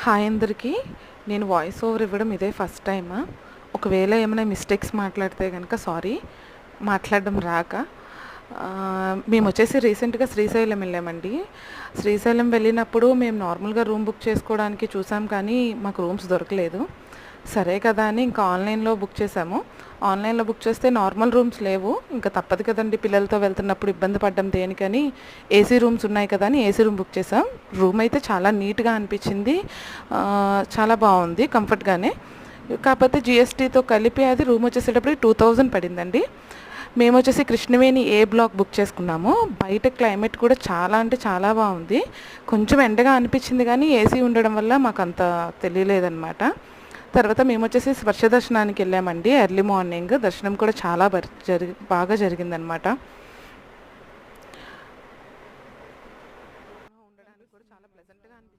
Hi అందరికీ. నేను voice over ఇవ్వడం ఇదే ఫస్ట్ టైమ్. ఒకవేళ ఏమైనా మిస్టేక్స్ మాట్లాడితే కనుక సారీ. మాట్లాడడం రాక. మేము వచ్చేసి రీసెంట్గా శ్రీశైలం వెళ్ళామండి. శ్రీశైలం వెళ్ళినప్పుడు మేము నార్మల్గా రూమ్ బుక్ చేసుకోవడానికి చూసాం, కానీ మాకు రూమ్స్ దొరకలేదు. సరే కదా అని ఇంకా ఆన్లైన్లో బుక్ చేసాము. ఆన్లైన్లో బుక్ చేస్తే నార్మల్ రూమ్స్ లేవు. ఇంకా తప్పదు కదండి, పిల్లలతో వెళ్తున్నప్పుడు ఇబ్బంది పడ్డం దేనికని ఏసీ రూమ్స్ ఉన్నాయి కదా అని ఏసీ రూమ్ బుక్ చేసాం. రూమ్ అయితే చాలా నీట్గా అనిపించింది, చాలా బాగుంది, కంఫర్ట్గానే. కాకపోతే జిఎస్టీతో కలిపి అది రూమ్ వచ్చేసేటప్పటికి 2000 పడిందండి. మేము వచ్చేసి కృష్ణవేణి ఏ బ్లాక్ బుక్ చేసుకున్నాము. బయట క్లైమేట్ కూడా చాలా అంటే చాలా బాగుంది. కొంచెం ఎండగా అనిపించింది, కానీ ఏసీ ఉండడం వల్ల మాకు అంత తెలియలేదన్నమాట. తర్వాత మేము వచ్చేసి స్పర్శ దర్శనానికి వెళ్ళామండి. ఎర్లీ మార్నింగ్ దర్శనం కూడా చాలా బాగా జరిగిందనమాట.